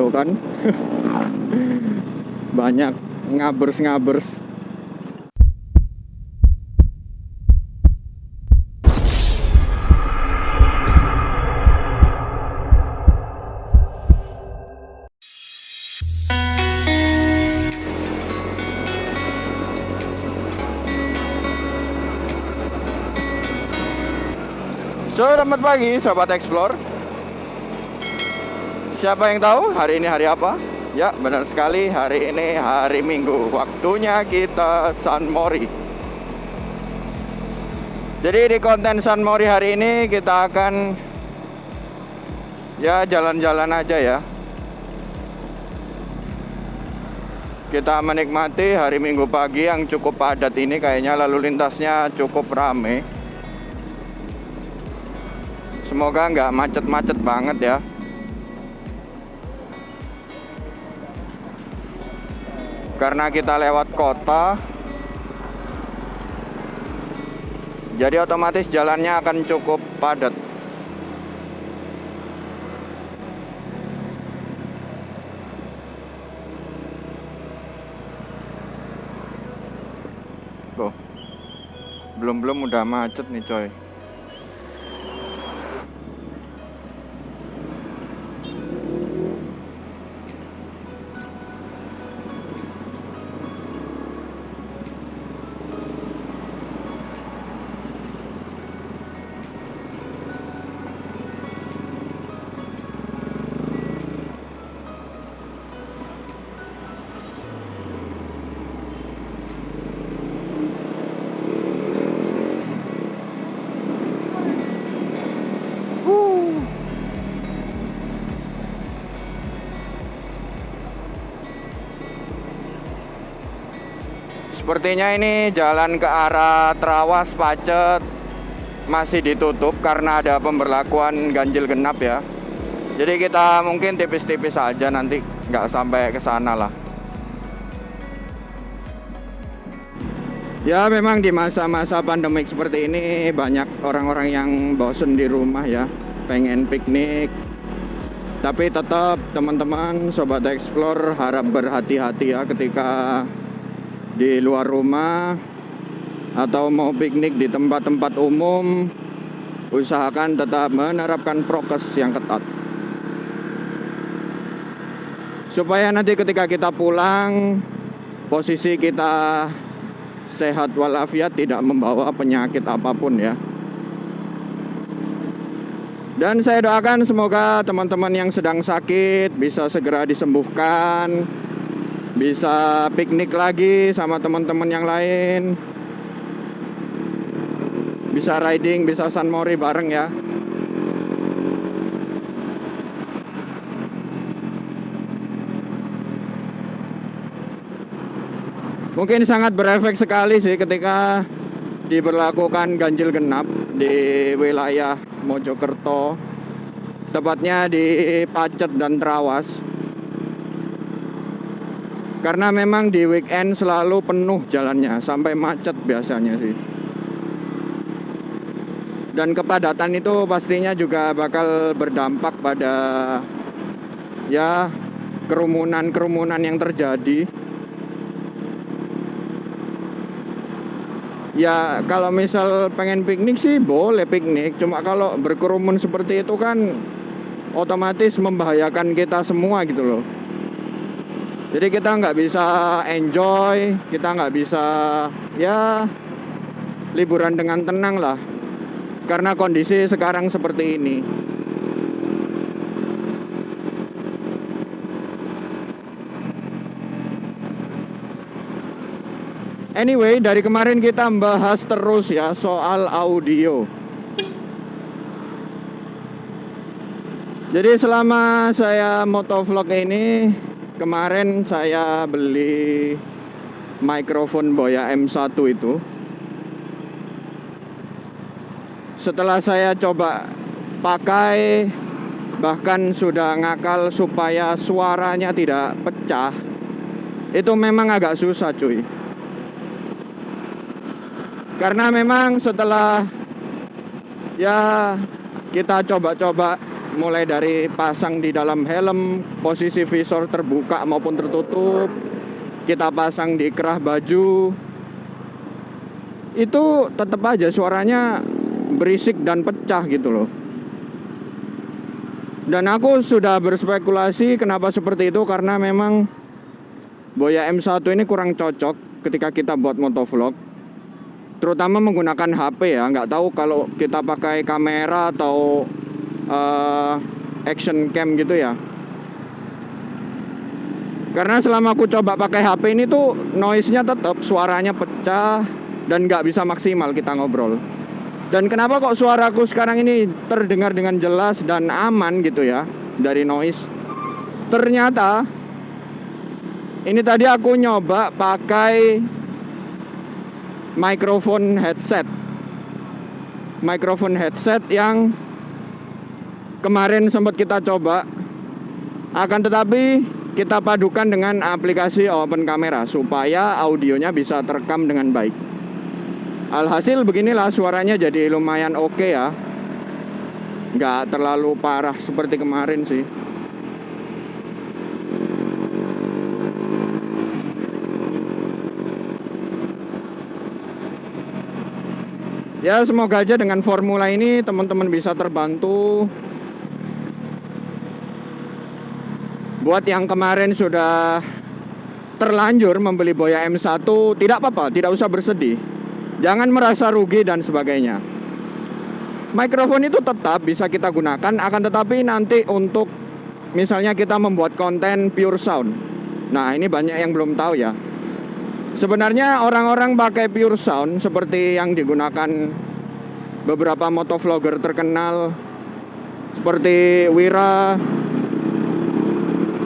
tuh kan. Banyak ngabers-ngabers. Selamat pagi Sobat Explore. Siapa yang tahu hari ini hari apa? Ya benar sekali, hari ini hari Minggu. Waktunya kita San Mori. Jadi di konten San Mori hari ini kita akan ya jalan-jalan aja ya. Kita menikmati hari Minggu pagi yang cukup padat ini. Kayaknya lalu lintasnya cukup rame. Semoga nggak macet-macet banget ya. Karena kita lewat kota, jadi otomatis jalannya akan cukup padat. Tuh, belum udah macet nih coy. Sepertinya ini jalan ke arah Trawas Pacet masih ditutup karena ada pemberlakuan ganjil genap ya. Jadi kita mungkin tipis-tipis aja nanti, nggak sampai ke sana lah. Ya memang di masa-masa pandemik seperti ini banyak orang-orang yang bosen di rumah ya, pengen piknik. Tapi tetap teman-teman Sobat Explore harap berhati-hati ya ketika di luar rumah atau mau piknik di tempat-tempat umum. Usahakan tetap menerapkan prokes yang ketat, supaya nanti ketika kita pulang posisi kita sehat walafiat, tidak membawa penyakit apapun ya. Dan saya doakan semoga teman-teman yang sedang sakit bisa segera disembuhkan, bisa piknik lagi sama teman-teman yang lain, bisa riding, bisa San Mori bareng ya. Mungkin sangat berefek sekali sih ketika diberlakukan ganjil genap di wilayah Mojokerto, tepatnya di Pacet dan Trawas. Karena memang di weekend selalu penuh jalannya, sampai macet biasanya sih. Dan kepadatan itu pastinya juga bakal berdampak pada ya kerumunan-kerumunan yang terjadi. Ya kalau misal pengen piknik sih boleh piknik, cuma kalau berkerumun seperti itu kan otomatis membahayakan kita semua gitu loh. Jadi kita nggak bisa enjoy, kita nggak bisa ya liburan dengan tenang lah, karena kondisi sekarang seperti ini. Anyway, dari kemarin kita bahas terus ya soal audio. Jadi selama saya motovlog ini, kemarin saya beli mikrofon Boya M1 itu. Setelah saya coba pakai, bahkan sudah ngakal supaya suaranya tidak pecah, itu memang agak susah cuy. Karena memang setelah ya kita coba-coba mulai dari pasang di dalam helm, posisi visor terbuka maupun tertutup, kita pasang di kerah baju, itu tetap aja suaranya berisik dan pecah gitu loh. Dan aku sudah berspekulasi kenapa seperti itu, karena memang Boya M1 ini kurang cocok ketika kita buat motovlog, terutama menggunakan HP ya. Nggak tahu kalau kita pakai kamera atau action cam gitu ya. Karena selama aku coba pakai HP ini tuh noise-nya tetap, suaranya pecah dan nggak bisa maksimal kita ngobrol. Dan kenapa kok suaraku sekarang ini terdengar dengan jelas dan aman gitu ya dari noise? Ternyata ini tadi aku nyoba pakai microphone headset yang kemarin sempat kita coba. Akan tetapi kita padukan dengan aplikasi Open Camera supaya audionya bisa terekam dengan baik. Alhasil beginilah, suaranya jadi lumayan oke ya. Nggak terlalu parah seperti kemarin sih. Ya, semoga aja dengan formula ini teman-teman bisa terbantu. Buat yang kemarin sudah terlanjur membeli Boya M1, tidak apa-apa, tidak usah bersedih. Jangan merasa rugi dan sebagainya. Mikrofon itu tetap bisa kita gunakan, akan tetapi nanti untuk misalnya kita membuat konten pure sound. Nah, ini banyak yang belum tahu ya. Sebenarnya orang-orang pakai pure sound seperti yang digunakan beberapa motovlogger terkenal seperti Wira,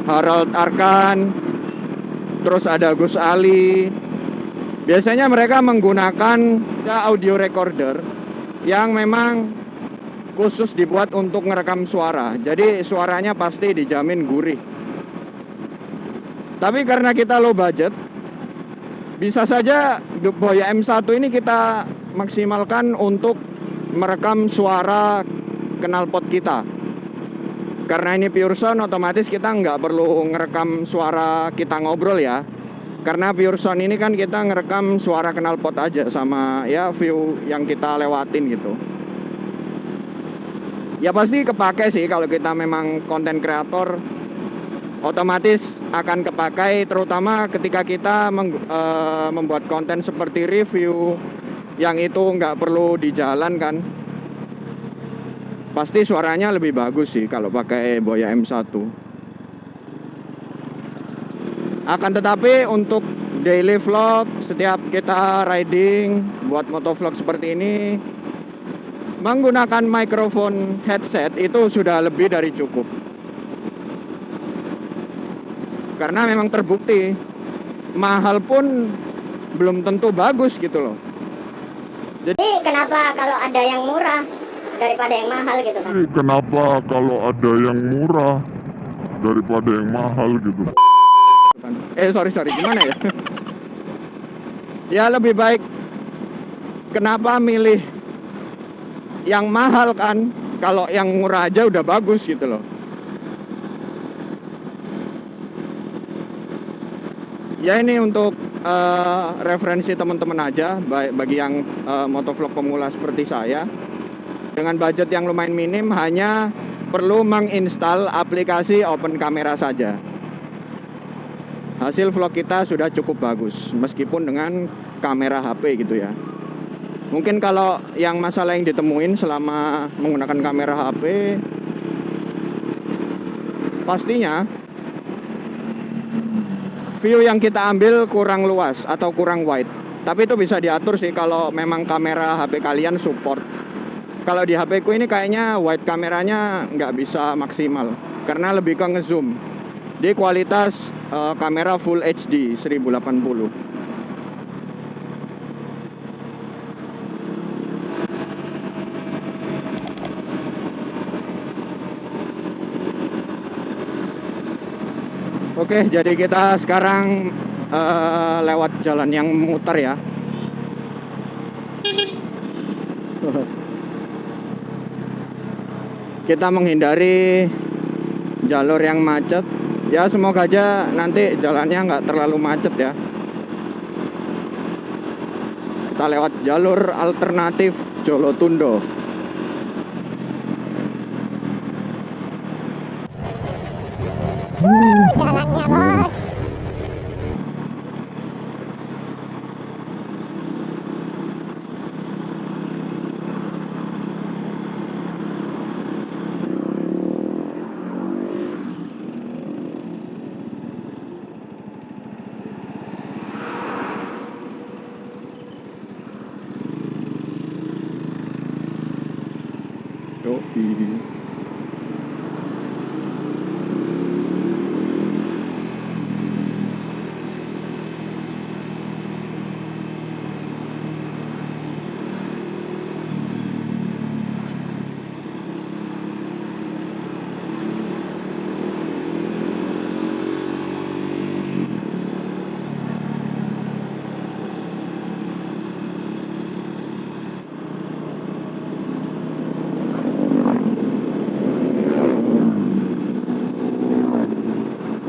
Harold Arkan, terus ada Gus Ali. Biasanya mereka menggunakan audio recorder yang memang khusus dibuat untuk merekam suara. Jadi suaranya pasti dijamin gurih. Tapi karena kita low budget, bisa saja Boya M1 ini kita maksimalkan untuk merekam suara knalpot kita. Karena ini pure sound, otomatis kita nggak perlu ngerekam suara kita ngobrol ya. Karena pure sound ini kan kita ngerekam suara knalpot aja sama ya view yang kita lewatin gitu. Ya pasti kepake sih kalau kita memang konten kreator, otomatis akan kepakai, terutama ketika kita membuat konten seperti review yang itu nggak perlu di jalan kan. Pasti suaranya lebih bagus sih kalau pakai Boya M1. Akan tetapi untuk daily vlog, setiap kita riding, buat motovlog seperti ini, menggunakan microphone headset itu sudah lebih dari cukup. Karena memang terbukti, mahal pun belum tentu bagus gitu loh. Jadi kenapa kalau ada yang murah daripada yang mahal gitu kan? Kenapa kalau ada yang murah daripada yang mahal gitu? Sorry, gimana ya? Ya lebih baik, kenapa milih yang mahal kan? Kalau yang murah aja udah bagus gitu loh. Ya ini untuk referensi teman-teman aja, bagi yang motovlog pemula seperti saya. Dengan budget yang lumayan minim, hanya perlu menginstal aplikasi Open Camera saja. Hasil vlog kita sudah cukup bagus, meskipun dengan kamera HP gitu ya. Mungkin kalau yang masalah yang ditemuin selama menggunakan kamera HP, pastinya view yang kita ambil kurang luas atau kurang wide. Tapi itu bisa diatur sih kalau memang kamera HP kalian support. Kalau di HP ku ini kayaknya wide kameranya nggak bisa maksimal, karena lebih ke ngezoom. Di kualitas kamera Full HD 1080. Oke, jadi kita sekarang lewat jalan yang muter ya. kita menghindari jalur yang macet. Ya semoga aja nanti jalannya nggak terlalu macet ya. Kita lewat jalur alternatif Jolotundo. Jalannya bos. Yoi.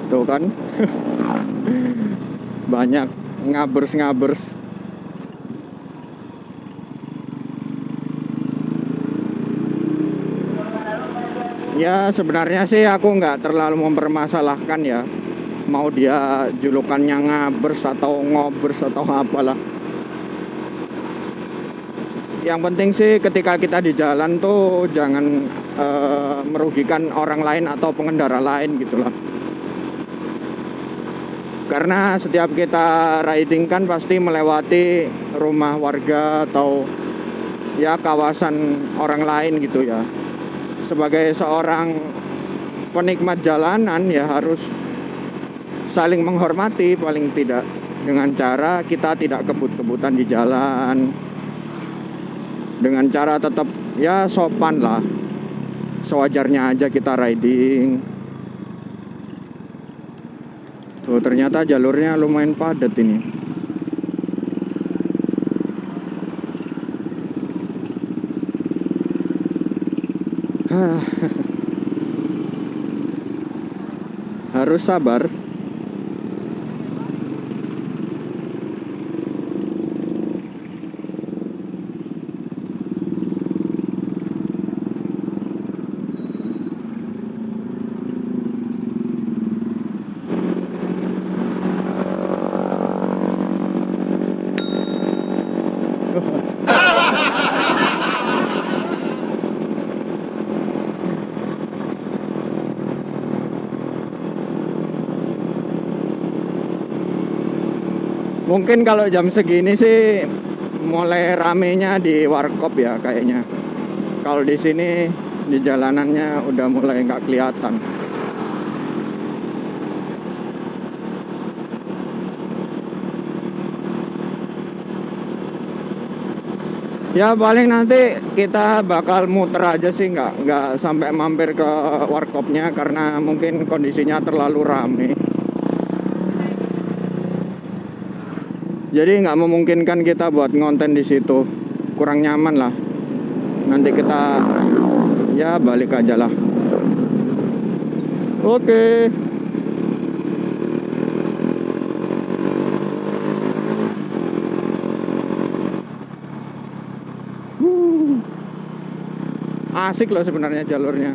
Tuh kan. Banyak ngabers-ngabers. Ya sebenarnya sih aku nggak terlalu mempermasalahkan ya, mau dia julukannya ngabers atau ngobers atau apalah. Yang penting sih ketika kita di jalan tuh jangan merugikan orang lain atau pengendara lain gitulah. Karena setiap kita riding kan pasti melewati rumah warga atau ya kawasan orang lain gitu ya. Sebagai seorang penikmat jalanan ya harus saling menghormati paling tidak, dengan cara kita tidak kebut-kebutan di jalan, dengan cara tetap ya sopan lah, sewajarnya aja kita riding. Tuh ternyata jalurnya lumayan padat ini. Harus sabar. Mungkin kalau jam segini sih mulai ramenya di warkop ya kayaknya. Kalau di sini di jalanannya udah mulai nggak kelihatan. Ya paling nanti kita bakal muter aja sih, nggak sampai mampir ke warkopnya karena mungkin kondisinya terlalu rame. Jadi nggak memungkinkan kita buat ngonten di situ, kurang nyaman lah. Nanti kita ya balik aja lah. Oke. Asik loh sebenarnya jalurnya.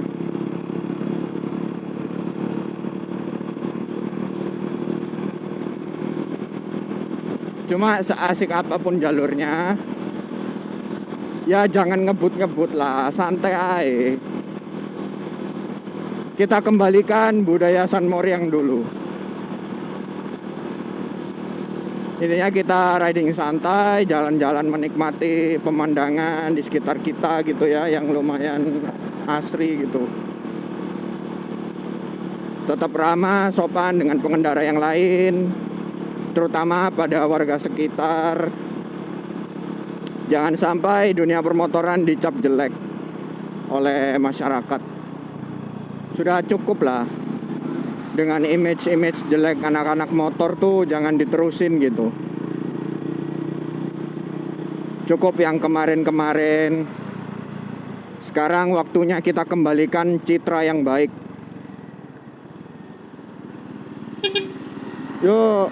Cuma seasik apapun jalurnya, ya jangan ngebut-ngebut lah, santai aja. Kita kembalikan budaya San Moriang dulu. Intinya kita riding santai, jalan-jalan menikmati pemandangan di sekitar kita gitu ya, yang lumayan asri gitu. Tetap ramah, sopan dengan pengendara yang lain, terutama pada warga sekitar. Jangan sampai dunia permotoran dicap jelek oleh masyarakat. Sudah cukup lah dengan image-image jelek anak-anak motor tuh, jangan diterusin gitu. Cukup yang kemarin-kemarin Sekarang waktunya kita kembalikan citra yang baik. Yuk.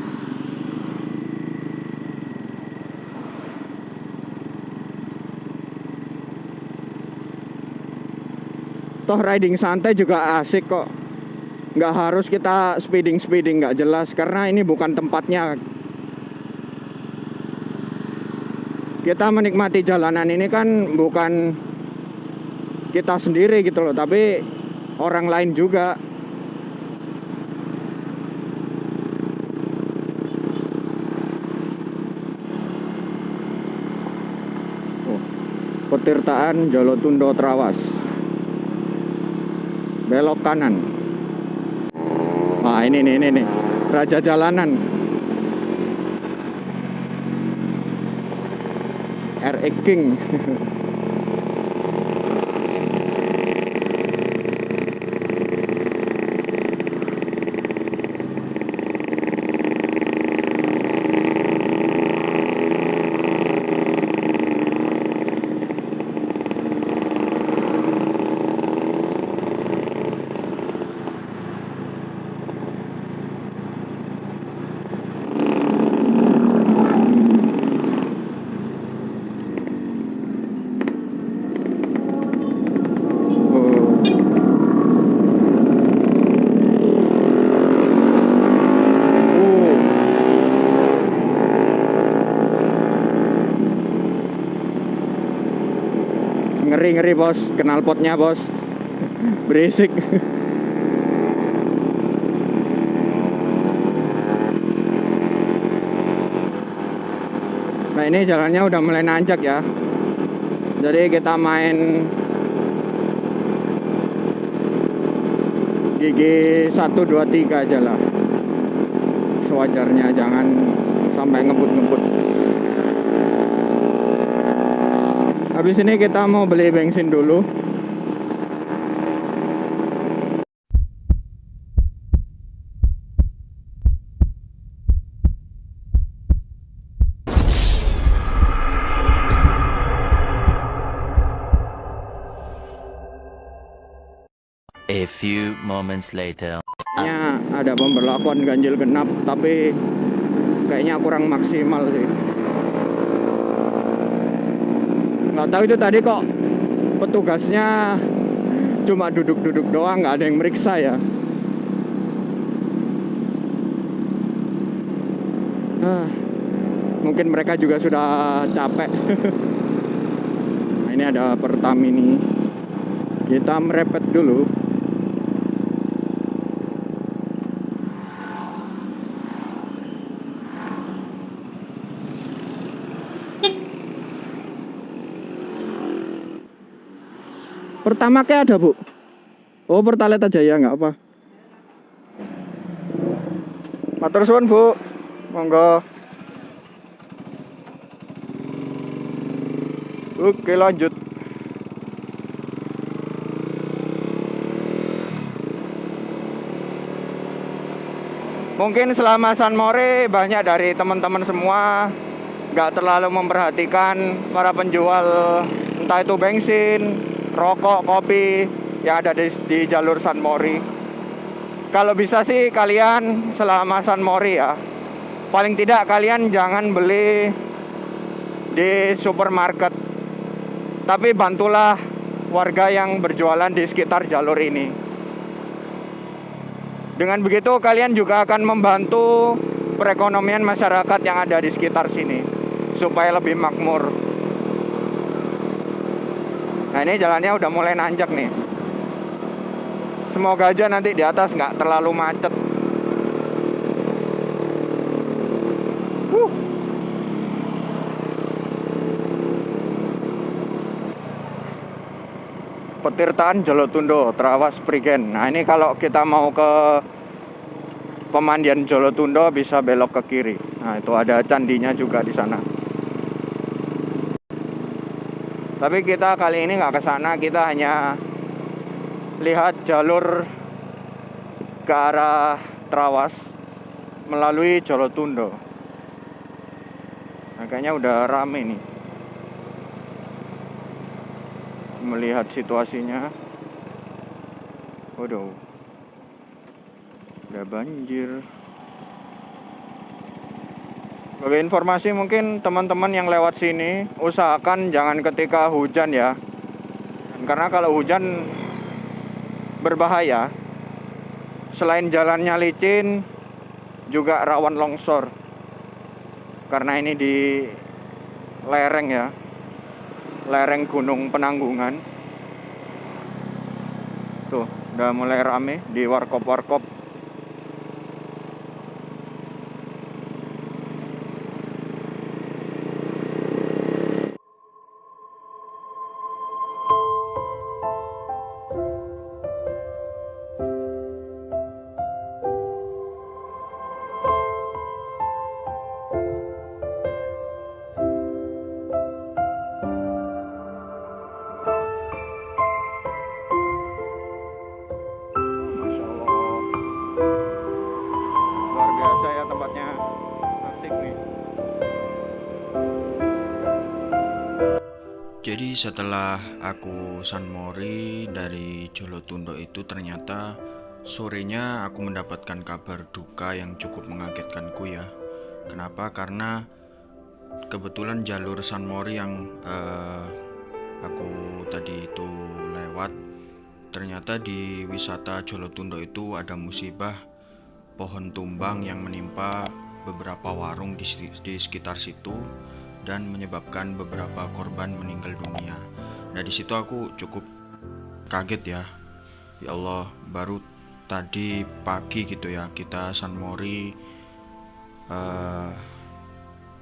Toh riding santai juga asik kok. Nggak harus kita speeding nggak jelas, karena ini bukan tempatnya. Kita menikmati jalanan ini kan bukan kita sendiri gitu loh, tapi orang lain juga. Petirtaan Jolotundo Trawas, belok kanan. Nah ini nih raja jalanan, RX King. Ngeri bos, knalpotnya bos, berisik. Nah ini jalannya udah mulai nanjak ya, jadi kita main gigi 1, 2, 3 aja lah, sewajarnya, jangan sampai ngebut-ngebut. Habis ini kita mau beli bensin dulu. A few moments later. Ada pemberlakuan ganjil genap, tapi kayaknya kurang maksimal sih. Nggak tahu itu tadi kok petugasnya cuma duduk-duduk doang, nggak ada yang meriksa ya. Mungkin mereka juga sudah capek. Nah ini ada Pertamini, kita merepet dulu. Pertama kayak ada bu. Oh Pertalite aja ya, nggak apa. Matur suwun bu, monggo. Oke lanjut. Mungkin selama San More banyak dari teman-teman semua nggak terlalu memperhatikan para penjual, entah itu bensin, rokok, kopi yang ada di jalur San Mori. Kalau bisa sih kalian selama San Mori ya, paling tidak kalian jangan beli di supermarket, tapi bantulah warga yang berjualan di sekitar jalur ini. Dengan begitu kalian juga akan membantu perekonomian masyarakat yang ada di sekitar sini supaya lebih makmur. Nah ini jalannya udah mulai nanjak nih. Semoga aja nanti di atas nggak terlalu macet. Petirtaan Jolotundo Trawas Prigen. Nah ini kalau kita mau ke Pemandian Jolotundo bisa belok ke kiri. Nah itu ada candinya juga di sana. Tapi kita kali ini nggak ke sana, kita hanya lihat jalur ke arah Trawas melalui Jolotundo. Nah, kayaknya udah rame nih. melihat situasinya. Waduh, udah banjir. Sebagai informasi mungkin teman-teman yang lewat sini, usahakan jangan ketika hujan ya. Karena kalau hujan berbahaya. Selain jalannya licin, juga rawan longsor. Karena ini di lereng ya. Lereng Gunung Penanggungan. Tuh, udah mulai rame di warkop-warkop. Masya Allah, luar biasa ya tempatnya, asik nih. Jadi setelah aku sunmori dari Jolotundo itu, ternyata sorenya aku mendapatkan kabar duka yang cukup mengagetkanku ya. Kenapa? Karena kebetulan jalur sunmori yang aku tadi itu lewat, ternyata di wisata Jolotundo itu ada musibah pohon tumbang yang menimpa beberapa warung di sekitar situ dan menyebabkan beberapa korban meninggal dunia. Nah di situ aku cukup kaget ya. Ya Allah, baru tadi pagi gitu ya kita sunmori,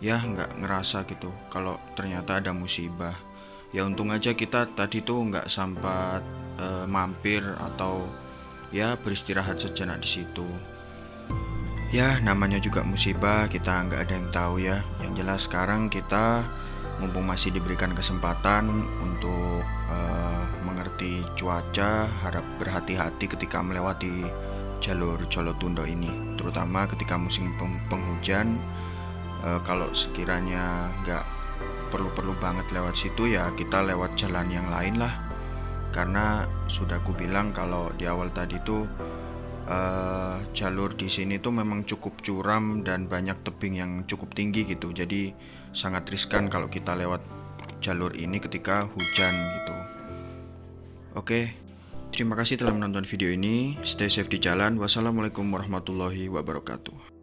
ya nggak ngerasa gitu kalau ternyata ada musibah. Ya untung aja kita tadi tuh nggak sempat mampir atau ya beristirahat sejenak di situ. Ya namanya juga musibah, kita nggak ada yang tahu ya. Yang jelas sekarang kita mumpung masih diberikan kesempatan untuk mengerti cuaca, harap berhati-hati ketika melewati jalur Jolotundo ini, terutama ketika musim penghujan. Kalau sekiranya nggak perlu banget lewat situ ya kita lewat jalan yang lain lah. Karena sudah aku bilang kalau di awal tadi tuh jalur di sini tuh memang cukup curam dan banyak tebing yang cukup tinggi gitu. Jadi sangat riskan kalau kita lewat jalur ini ketika hujan gitu. Oke, terima kasih telah menonton video ini. Stay safe di jalan. Wassalamualaikum warahmatullahi wabarakatuh.